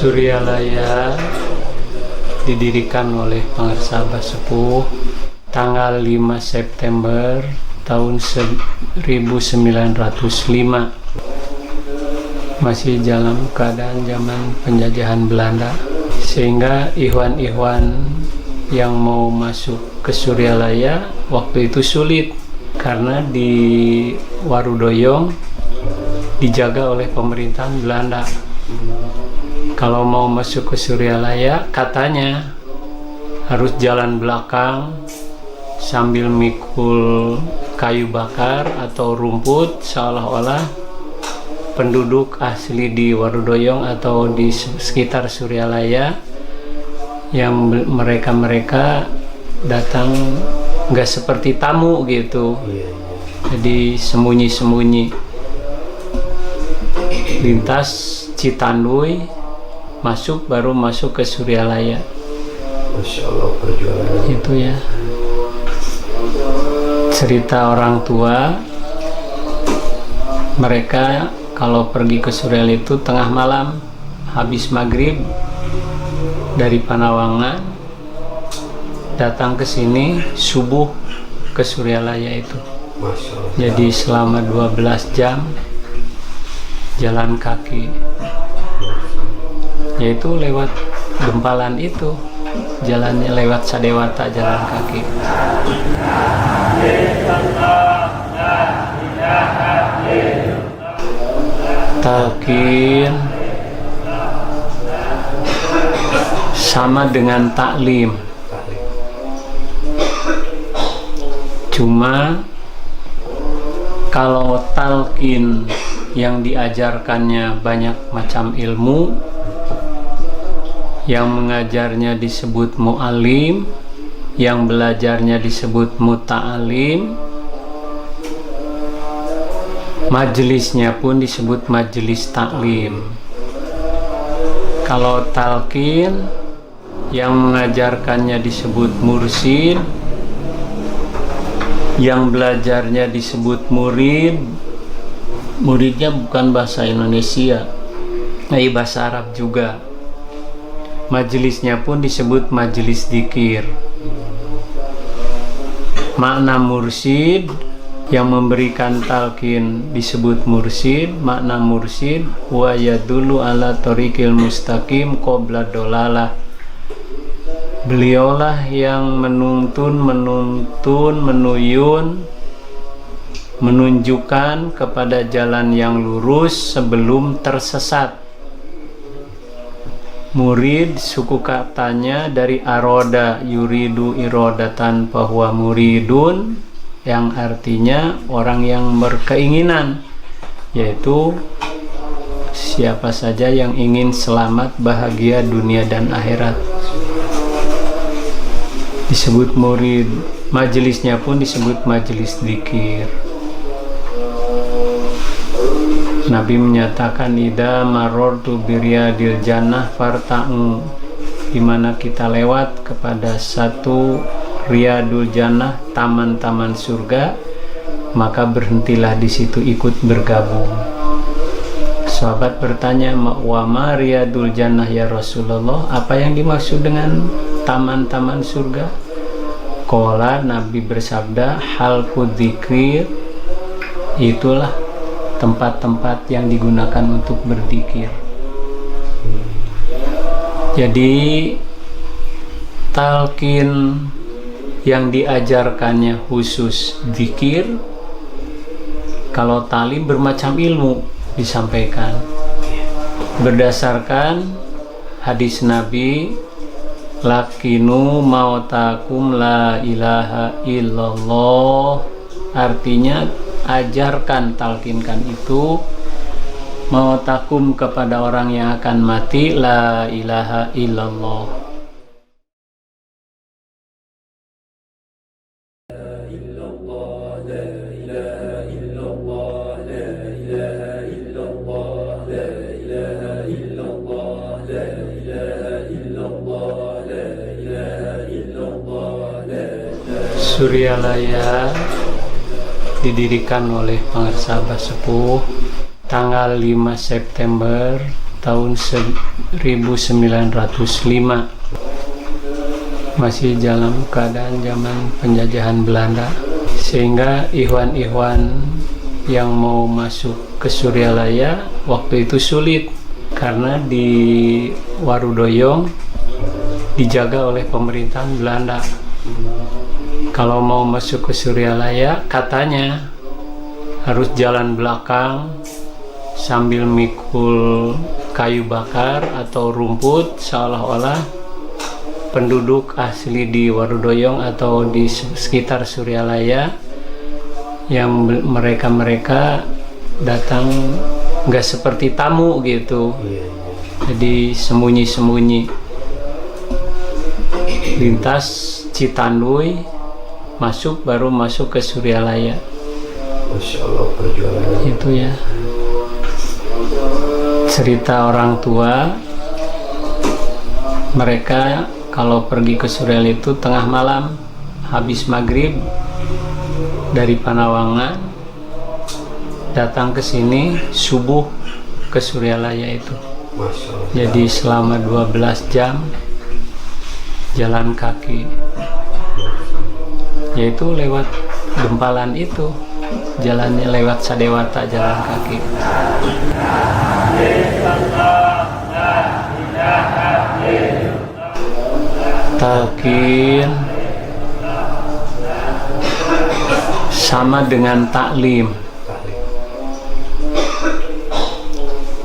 Suryalaya didirikan oleh Pangarsa Abah Sepuh tanggal 5 September tahun 1905, masih dalam keadaan zaman penjajahan Belanda, sehingga ikhwan-ikhwan yang mau masuk ke Suryalaya waktu itu sulit karena di Warudoyong dijaga oleh pemerintahan Belanda. Kalau mau masuk ke Suryalaya katanya harus jalan belakang sambil mikul kayu bakar atau rumput, seolah-olah penduduk asli di Warudoyong atau di sekitar Suryalaya yang mereka datang nggak seperti tamu gitu. Jadi sembunyi-sembunyi lintas Citanduy masuk, baru masuk ke Suryalaya. Masya Allah, perjuangan itu ya cerita orang tua. Mereka kalau pergi ke Suryalaya itu tengah malam habis maghrib dari Panawangan, datang ke sini subuh ke Suryalaya itu. Masya Allah. Jadi selama 12 jam jalan kaki, yaitu lewat gempalan itu, jalannya lewat Sadewata, jalan kaki. Talqin sama dengan taklim, cuma kalau talqin yang diajarkannya banyak macam ilmu, yang mengajarnya disebut mu'alim, yang belajarnya disebut muta'alim, majelisnya pun disebut majelis taklim. Kalau talqin yang mengajarkannya disebut mursid, yang belajarnya disebut murid. Muridnya bukan bahasa Indonesia, bahasa Arab juga. Majelisnya pun disebut majelis dzikir. Makna mursid, yang memberikan talqin disebut mursid. Makna mursid wa yadullu ala tariqil mustaqim qabla dolalah. Beliaulah yang menuntun, menunjukkan kepada jalan yang lurus sebelum tersesat. Murid suku katanya dari aroda, yuridu irodatan, bahwa muridun yang artinya orang yang berkeinginan, yaitu siapa saja yang ingin selamat bahagia dunia dan akhirat disebut murid. Majelisnya pun disebut majelis dzikir. Nabi menyatakan ida marortu biryadil jannah farta'u, dimana kita lewat kepada satu riyadul jannah, taman-taman surga, maka berhentilah di situ, ikut bergabung. Sahabat bertanya, wa ma riyadul jannah ya Rasulullah, apa yang dimaksud dengan taman-taman surga? Qala, Nabi bersabda, halqu dzikir, itulah tempat-tempat yang digunakan untuk berzikir. Jadi talqin yang diajarkannya khusus zikir. Kalau talim bermacam ilmu disampaikan berdasarkan hadis Nabi, lakinu mautakum la ilaha illallah, artinya ajarkan, talqinkan itu mautakum kepada orang yang akan mati, la ilaha illallah. Suryalaya didirikan oleh Pangarsa Abah Sepuh tanggal 5 September tahun 1905, masih dalam keadaan zaman penjajahan Belanda, sehingga ikhwan-ikhwan yang mau masuk ke Suryalaya waktu itu sulit karena di Warudoyong dijaga oleh pemerintahan Belanda. Kalau mau masuk ke Suryalaya katanya harus jalan belakang sambil mikul kayu bakar atau rumput, seolah-olah penduduk asli di Warudoyong atau di sekitar Suryalaya yang mereka datang nggak seperti tamu gitu. Jadi sembunyi-sembunyi lintas Citanduy baru masuk ke Suryalaya. Masya Allah perjuangan Itu ya cerita orang tua mereka. Kalau pergi ke Suryalaya itu tengah malam habis maghrib dari Panawangan, datang ke sini subuh ke Suryalaya itu. Masya Allah. Jadi selama 12 jam jalan kaki, yaitu lewat Gempalan itu, jalannya lewat Sadewata, jalan kaki. Talqin sama dengan taklim,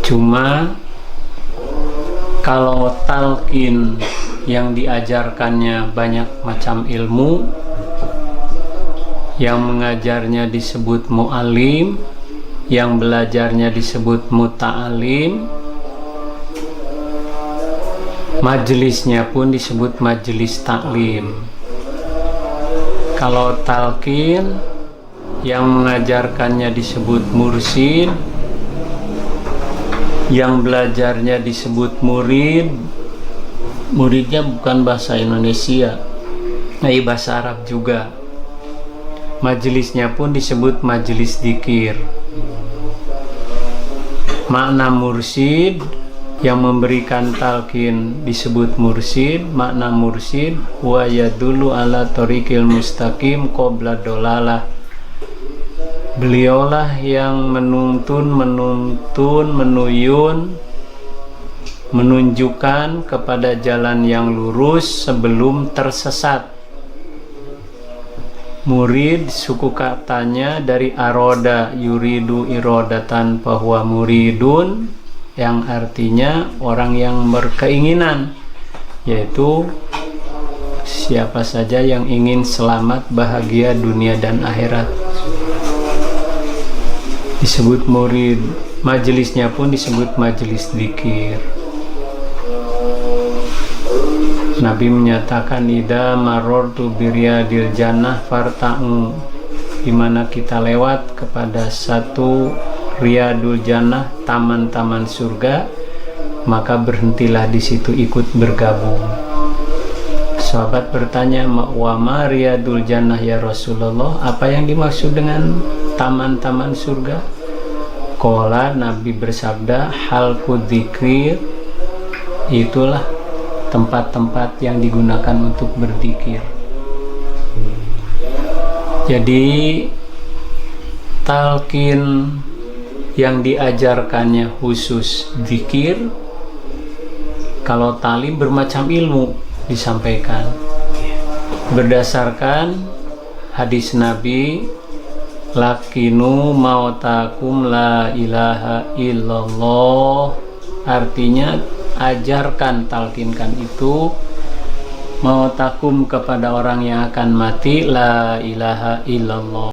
cuma kalau talqin yang diajarkannya banyak macam ilmu, yang mengajarnya disebut mu'alim, yang belajarnya disebut muta'alim, majelisnya pun disebut majelis taklim. Kalau talqin yang mengajarkannya disebut mursyid, yang belajarnya disebut murid. Muridnya bukan bahasa Indonesia, bahasa Arab juga. Majelisnya pun disebut majelis dzikir. Makna mursyid yang memberikan talqin disebut mursyid. Makna mursyid wa yadullu ala thoriqil mustaqim qabla dolalah. Beliaulah yang menunjukkan kepada jalan yang lurus sebelum tersesat. Murid suku katanya dari aroda yuridu irodatan bahwa muridun, yang artinya orang yang berkeinginan, yaitu siapa saja yang ingin selamat bahagia dunia dan akhirat disebut murid. Majelisnya pun disebut majelis dzikir. Nabi menyatakan ida marortu biryadil jannah farta'u, dimana kita lewat kepada satu riyadul jannah, taman-taman surga, maka berhentilah di situ, ikut bergabung. Sahabat bertanya, wa ma riyadul jannah ya Rasulullah, apa yang dimaksud dengan taman-taman surga? Qala, Nabi bersabda, halqud dzikir, itulah tempat-tempat yang digunakan untuk berzikir. Jadi talqin yang diajarkannya khusus zikir. Kalau talim bermacam ilmu disampaikan berdasarkan hadis Nabi, lakinu mautakum la ilaha illallah, artinya ajarkan, talqinkan itu mautakum kepada orang yang akan mati, la ilaha illallah.